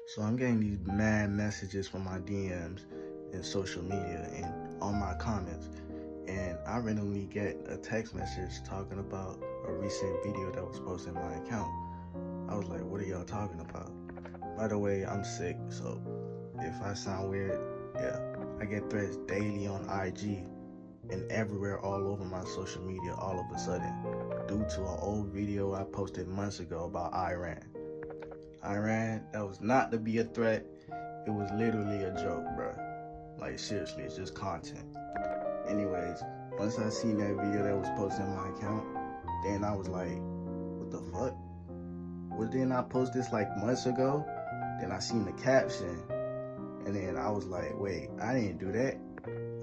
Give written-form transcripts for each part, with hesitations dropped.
So I'm getting these mad messages from my DMs and social media and on my comments. And I randomly get a text message talking about a recent video that was posted in my account. I was like, what are y'all talking about? By the way, I'm sick, so if I sound weird, yeah. I get threats daily on IG and everywhere all over my social media all of a sudden due to an old video I posted months ago about Iran. That was not to be a threat. It was literally a joke, bro. Like, seriously, it's just content. Anyways, once I seen that video that was posted in my account, then I was like, what the fuck? Well, didn't I post this like months ago? Then I seen the caption, and then I was like, wait, I didn't do that.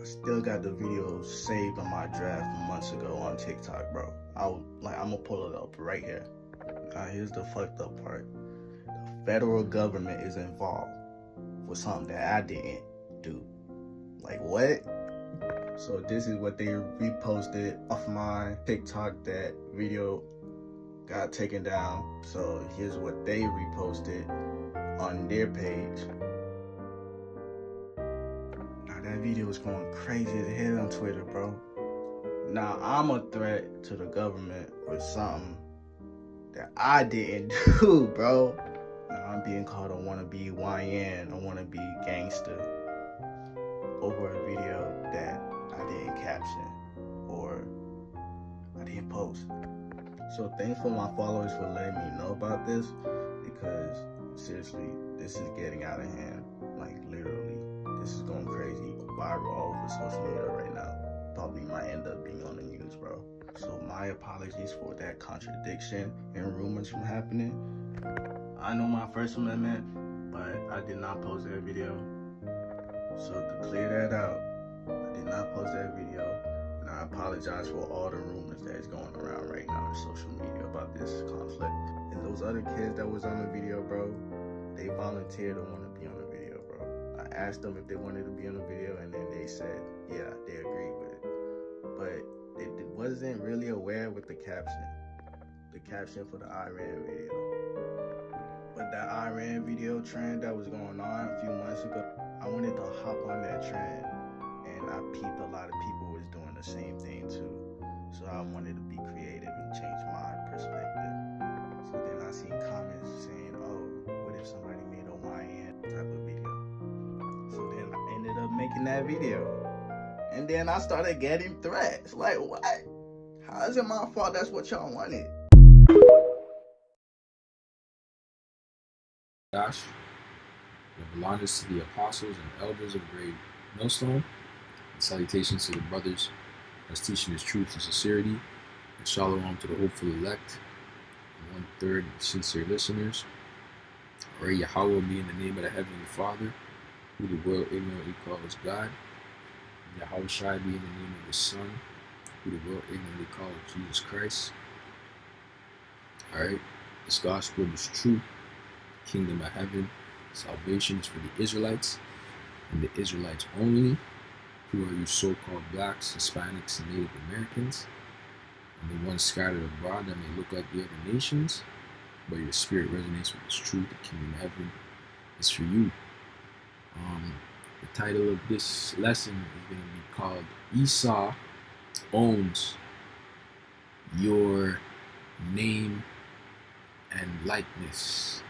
I still got the video saved on my draft from months ago on TikTok, bro. I'm gonna pull it up right here. Now, here's the fucked up part. The federal government is involved with something that I didn't do. Like, what? So this is what they reposted off my TikTok. That video got taken down. So here's what they reposted on their page. Now that video is going crazy as hell on Twitter, bro. Now I'm a threat to the government with something that I didn't do, bro. Now I'm being called a wannabe YN, a wannabe gangster over a video that I didn't caption or I didn't post. So thanks for my followers for letting me know about this, because seriously, this is getting out of hand. Like, literally, this is going crazy, viral all over social media right now. Probably might end up being on the news, bro. So my apologies for that contradiction and rumors from happening. I know my First Amendment, but I did not post that video. So to clear that out, I did not post that video, and I apologize for all the rumors that is going around right now on social media about this conflict. And those other kids that was on the video, bro, they volunteered to want to be on the video, bro. I asked them if they wanted to be on the video, and then they said, yeah, they agreed with it. But it wasn't really aware with the caption for the Iran video. But that Iran video trend that was going on a few months ago, I wanted to hop on that trend, and I peeped a lot of people was doing the same thing too. So I wanted to be creative and change my perspective. So then I seen comments saying, oh, what if somebody made a YN type of video? So then I ended up making that video. And then I started getting threats. Like, what? How is it my fault that's what y'all wanted? Dash, with belongings to the apostles and elders of the great millstone, and salutations to the brothers that's teaching his truth and sincerity, and shalom to the hopeful elect, and 1/3 sincere listeners. Or Yahweh be in the name of the Heavenly Father, who the world ignorantly calls God. And Yahweh Shai be in the name of the Son, who the world ignorantly calls Jesus Christ. Alright, this gospel is true. Kingdom of heaven, salvation is for the Israelites, and the Israelites only. Who are you so-called blacks, Hispanics, and Native Americans, and the ones scattered abroad that may look like the other nations, but your spirit resonates with this truth. The kingdom of heaven is for you. The title of this lesson is going to be called Esau Owns Your Name and Likeness.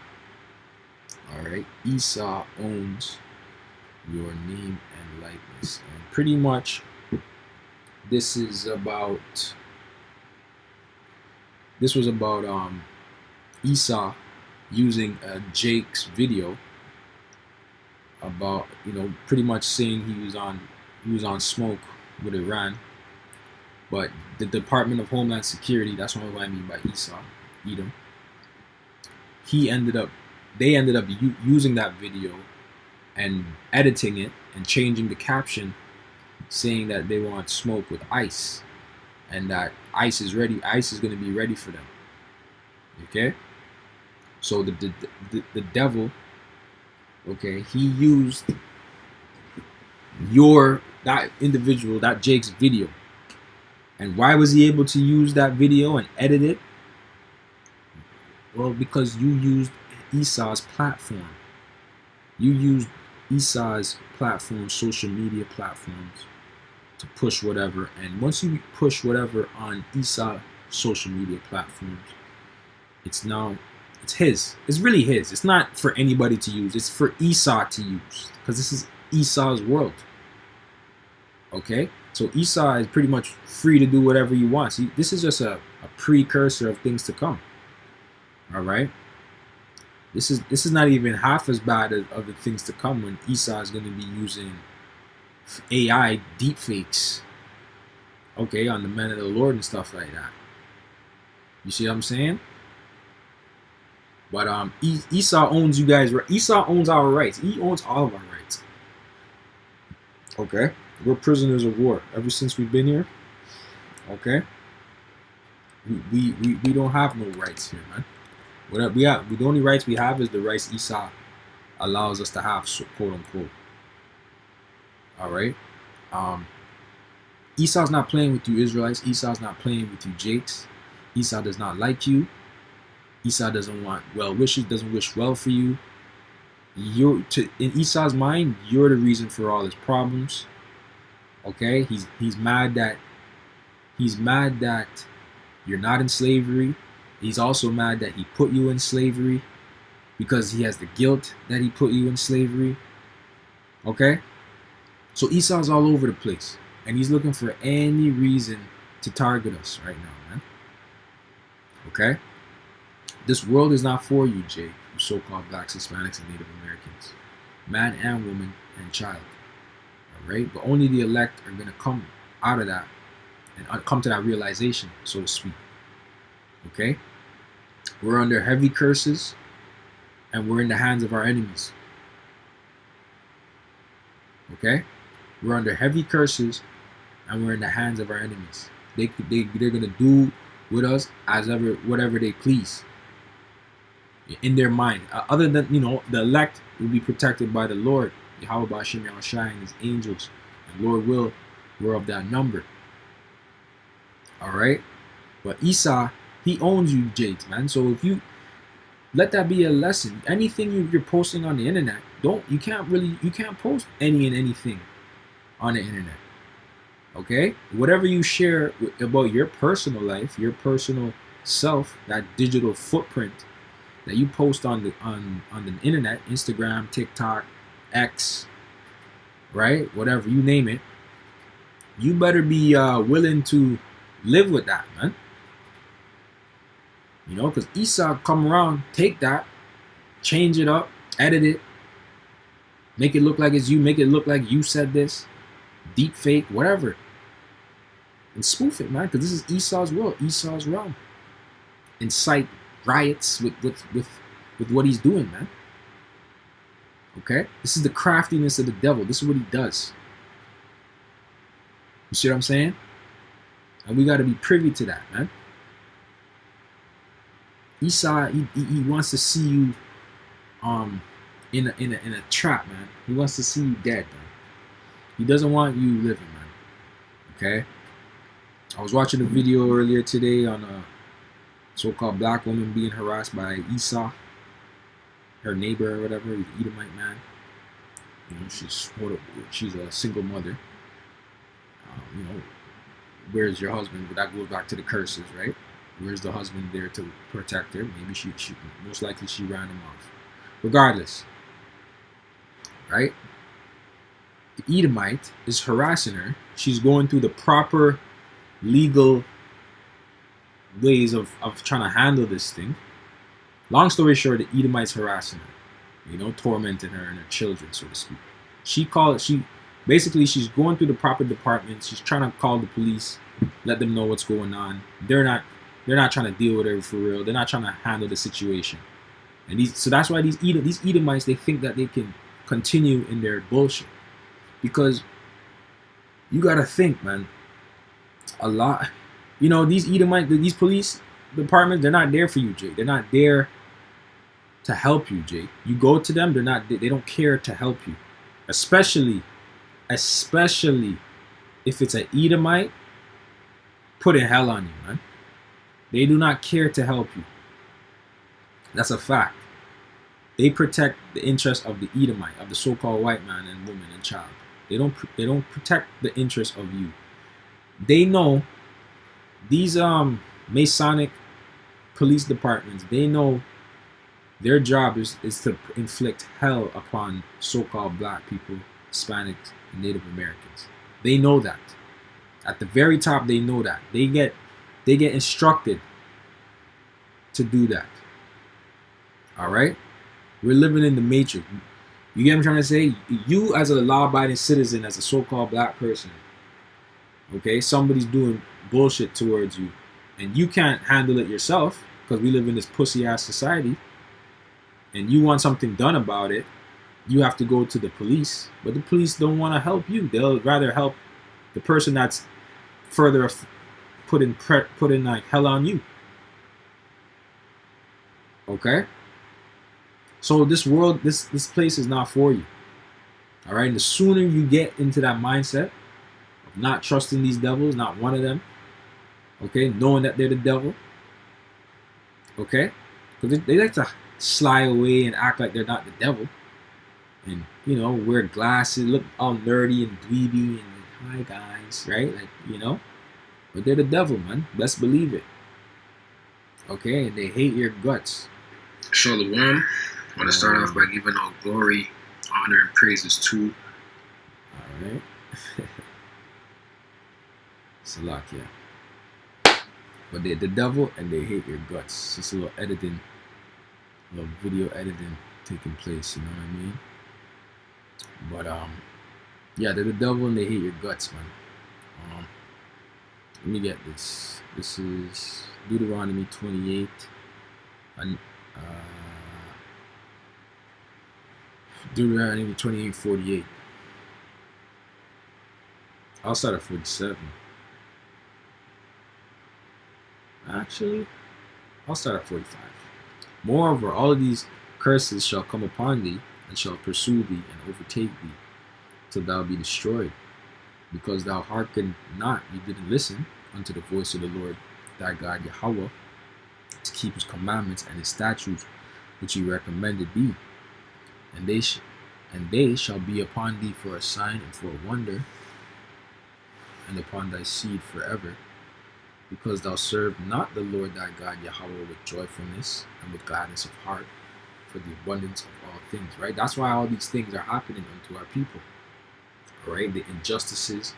Alright, Esau owns your name and likeness. And pretty much this was about Esau using Jake's video about, pretty much saying he was on smoke with Iran. But the Department of Homeland Security, that's what I mean by Esau, Edom, they ended up using that video and editing it and changing the caption, saying that they want smoke with ICE, and that ICE is going to be ready for them. Okay, so the devil, okay, he used that individual, that Jake's video. And why was he able to use that video and edit it? Well, because you used Esau's platform. You use Esau's platforms, social media platforms, to push whatever. And once you push whatever on Esau social media platforms, it's his. It's really his. It's not for anybody to use. It's for Esau to use, because this is Esau's world. Okay? So Esau is pretty much free to do whatever he wants. This is just a precursor of things to come. All right? This is not even half as bad of the things to come, when Esau is going to be using AI deepfakes, okay, on the men of the Lord and stuff like that. You see what I'm saying? But Esau owns you guys. Esau owns our rights. He owns all of our rights. Okay, we're prisoners of war ever since we've been here. Okay, we don't have no rights here, man. Whatever we have, the only rights we have is the rights Esau allows us to have, so, quote unquote. All right. Esau's not playing with you, Israelites. Esau's not playing with you, Jakes. Esau does not like you. Esau doesn't want well wishes, doesn't wish well for you. In Esau's mind, you're the reason for all his problems. Okay? He's mad that you're not in slavery. He's also mad that he put you in slavery, because he has the guilt that he put you in slavery. Okay? So Esau's all over the place, and he's looking for any reason to target us right now, man. Okay? This world is not for you, Jake, you so-called blacks, Hispanics, and Native Americans, man and woman and child. All right? But only the elect are going to come out of that and come to that realization, so to speak. Okay? We're under heavy curses, and we're in the hands of our enemies. Okay? We're under heavy curses, and we're in the hands of our enemies. They're going to do with us whatever they please in their mind. Other than, the elect will be protected by the Lord, Yahweh Ba'ashem Yahushai and his angels. And Lord will, we're of that number. All right? But Esau, he owns you, Jakes, man. So if you let that be a lesson, anything you're posting on the internet, you can't post any and anything on the internet. Okay? Whatever you share about your personal life, your personal self, that digital footprint that you post on the internet, Instagram, TikTok, X, right? Whatever, you name it. You better be willing to live with that, man. Because Esau come around, take that, change it up, edit it, make it look like it's you, make it look like you said this, deep fake, whatever, and spoof it, man. Because this is Esau's world, Esau's realm. Incite riots with what he's doing, man. Okay, this is the craftiness of the devil. This is what he does. You see what I'm saying? And we got to be privy to that, man. Esau, he wants to see you in a trap, man. He wants to see you dead, man. He doesn't want you living, man. Okay? I was watching a video earlier today on a so-called black woman being harassed by Esau, her neighbor or whatever, the Edomite man. She's a single mother. Where's your husband? But that goes back to the curses, right? Where's the husband there to protect her? Maybe she most likely she ran him off. Regardless, right? The Edomite is harassing her. She's going through the proper legal ways of trying to handle this thing. Long story short, the Edomite's harassing her, tormenting her and her children, so to speak. She's going through the proper departments. She's trying to call the police, let them know what's going on. They're not trying to deal with her for real. They're not trying to handle the situation. And so that's why these Edomites, they think that they can continue in their bullshit. Because you gotta think, man, a lot, these Edomites, these police departments, they're not there for you, Jake. They're not there to help you, Jake. You go to them, they don't care to help you. Especially if it's an Edomite, putting hell on you, man. They do not care to help you. That's a fact. They protect the interest of the Edomite, of the so-called white man and woman and child. They don't protect the interest of you. They know these Masonic police departments, they know their job is to inflict hell upon so-called black people, Hispanics, and Native Americans. They know that. At the very top, they know that. They get instructed to do that. All right? We're living in the matrix. You get what I'm trying to say? You as a law-abiding citizen, as a so-called black person, okay, somebody's doing bullshit towards you, and you can't handle it yourself because we live in this pussy-ass society, and you want something done about it, you have to go to the police, but the police don't want to help you. They'll rather help the person that's further putting like hell on you. Okay? So this world, this place is not for you. All right? And the sooner you get into that mindset of not trusting these devils, not one of them, okay, knowing that they're the devil, okay? Because they like to sly away and act like they're not the devil. And, you know, wear glasses, look all nerdy and dweeby and hi guys, right? Like, you know, but they're the devil, man. Best believe it. Okay, and they hate your guts. Shalom. I want to start off by giving all glory, honor, and praises to. All right. Salakia. But they're the devil and they hate your guts. Just a little editing, a little video editing taking place, you know what I mean? But yeah, they're the devil and they hate your guts, man. Let me get this. This is Deuteronomy 28. And Deuteronomy 28:48. I'll start at 47. Actually, I'll start at 45. Moreover, all of these curses shall come upon thee, and shall pursue thee, and overtake thee, till thou be destroyed, because thou hearkened not, you didn't listen unto the voice of the Lord thy God Yahweh, to keep his commandments and his statutes which he recommended thee. And they shall be upon thee for a sign and for a wonder, and upon thy seed forever, because thou served not the Lord thy God Yahweh with joyfulness and with gladness of heart, for the abundance of all things, right? That's why all these things are happening unto our people, all right? The injustices,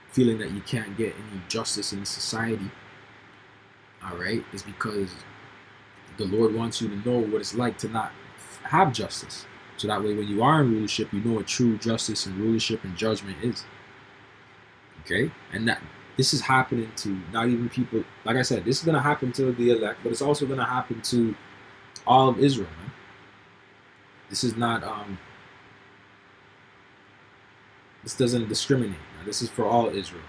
feeling that you can't get any justice in the society, all right, is because the Lord wants you to know what it's like to not have justice. So that way, when you are in rulership, you know what true justice and rulership and judgment is. Okay? And that this is happening to not even people, like I said, this is going to happen to the elect, but it's also going to happen to all of Israel, man. This is not, this doesn't discriminate. Now, this is for all Israel.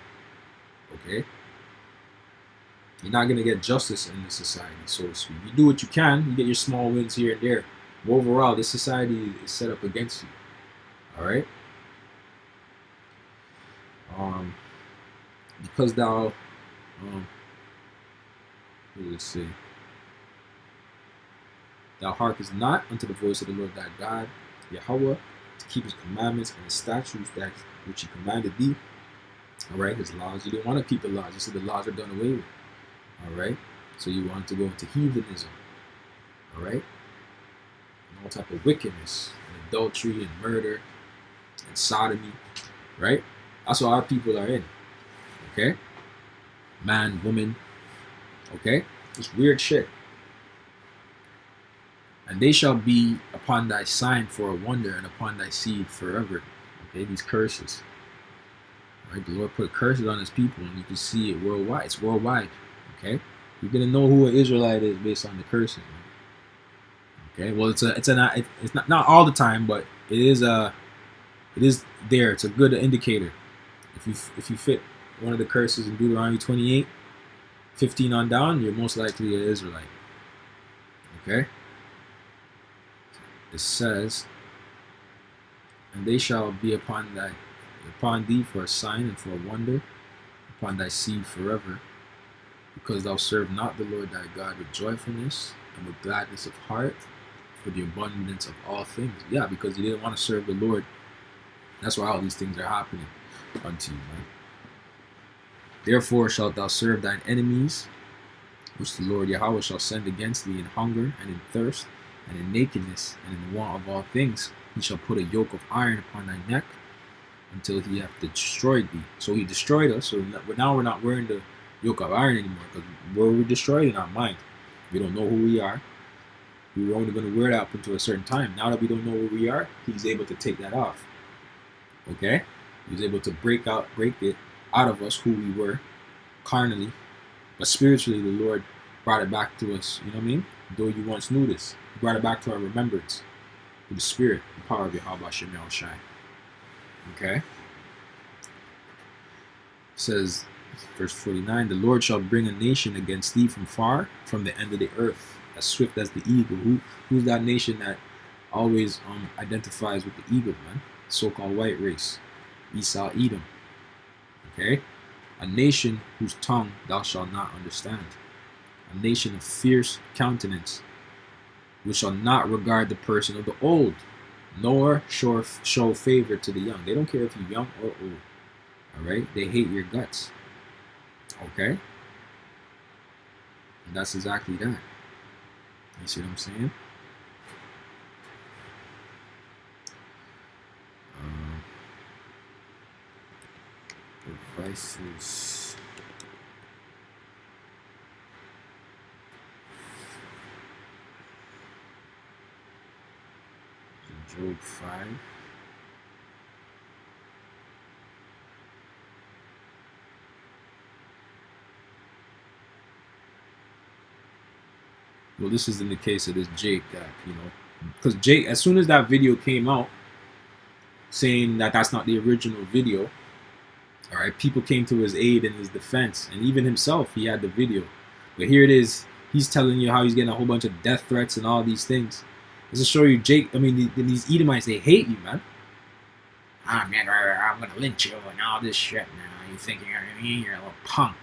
Okay? You're not going to get justice in this society, so to speak. You do what you can, you get your small wins here and there. But overall, this society is set up against you. All right? Because thou, let's see. Thou hearkenest not unto the voice of the Lord thy God, Yahweh, to keep his commandments and his statutes that which he commanded thee. All right, his laws. You didn't want to keep the laws. You said the laws are done away with. All right, so you wanted to go into heathenism. All right, and all type of wickedness, and adultery, and murder, and sodomy. Right, that's what our people are in. Okay, man, woman. Okay, it's weird shit. And they shall be upon thy sign for a wonder, and upon thy seed forever. Okay, these curses. Right, the Lord put curses on his people, and you can see it worldwide. It's worldwide. Okay, you're gonna know who an Israelite is based on the cursing. Okay, well, it's not all the time, but it is there. It's a good indicator. If you fit one of the curses in Deuteronomy 28, 15 on down, you're most likely an Israelite. Okay. It says, and they shall be upon thee for a sign and for a wonder, upon thy seed forever, because thou serve not the Lord thy God with joyfulness and with gladness of heart, for the abundance of all things. Yeah, because you didn't want to serve the Lord. That's why all these things are happening unto you, man. Therefore shalt thou serve thine enemies, which the Lord Yahweh shall send against thee in hunger and in thirst and in nakedness and in the want of all things. He shall put a yoke of iron upon thy neck until he hath destroyed thee. So he destroyed us. So now we're not wearing the yoke of iron anymore, because we're destroyed in our mind. We don't know who we are. We were only going to wear it up until a certain time. Now that we don't know who we are, he's able to take that off. Okay? He's able to break it out of us who we were carnally, but spiritually the Lord brought it back to us. You know what I mean? Though you once knew this, he brought it back to our remembrance through the Spirit, the power of Yahweh Shem Shai. Okay? It says, verse 49, the Lord shall bring a nation against thee from far, from the end of the earth, as swift as the eagle. Who's that nation that always identifies with the eagle, man? So-called white race. Esau, Edom. Okay? A nation whose tongue thou shalt not understand. A nation of fierce countenance, which shall not regard the person of the old, nor show favor to the young. They don't care if you're young or old. Alright? They hate your guts. Okay? And that's exactly that. You see what I'm saying? Devices. Job 5. Well, this is in the case of this Jake that, because Jake, as soon as that video came out saying that that's not the original video, all right, people came to his aid and his defense, and even himself, he had the video. But here it is, he's telling you how he's getting a whole bunch of death threats and all these things. Just to show you, Jake, I mean, these Edomites, they hate you, man. I'm gonna lynch you and all this shit now. You think you're a little punk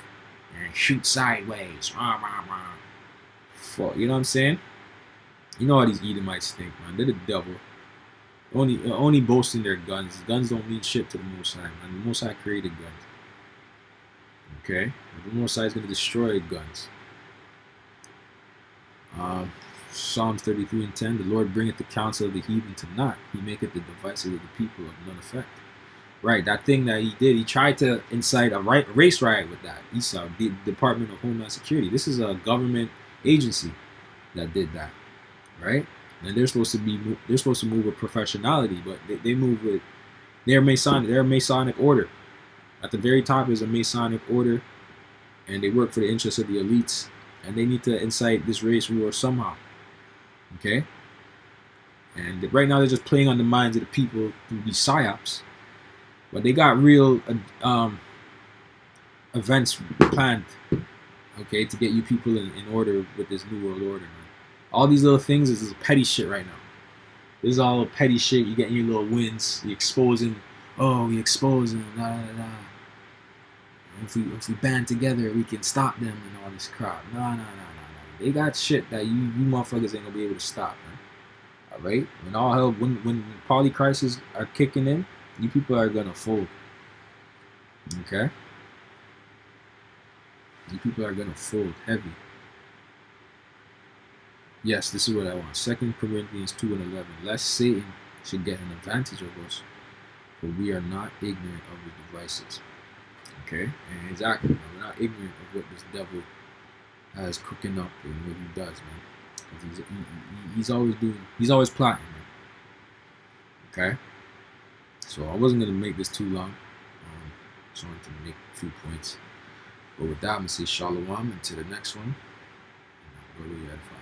and shoot sideways. You know what I'm saying? You know how these Edomites think, man. They're the devil. Only boasting their guns. Guns don't mean shit to the Most High, man. The Most High created guns. Okay? The Most High is going to destroy guns. Psalms 33:10, the Lord bringeth the counsel of the heathen to naught. He maketh the devices of the people of none effect. Right, that thing that he did, he tried to incite a race riot with that. Esau, the Department of Homeland Security. This is a government agency that did that, right? And they're supposed to move with professionality, but they move with they're a Masonic order. At the very top is a Masonic order, and they work for the interests of the elites, and they need to incite this race war somehow. Okay? And right now they're just playing on the minds of the people through these psyops, but they got real events planned, okay, to get you people in order with this new world order. Man. All these little things is petty shit right now. This is all petty shit. You getting your little wins. You exposing. Oh, we exposing. Da da da. If we band together, we can stop them and all this crap. No. They got shit that you motherfuckers ain't gonna be able to stop, man. All right. When poly crises are kicking in, you people are gonna fold. Okay. You people are gonna fold heavy. Yes, this is what I want. 2 Corinthians 2:11. Lest Satan should get an advantage of us, for we are not ignorant of his devices. Okay? And exactly, man. We're not ignorant of what this devil has cooking up and what he does, man. Because he's always plotting, man. Okay? So I wasn't going to make this too long. Just wanted to make a few points. But with that, I'm going to say shalom until the next one. Go to the edify.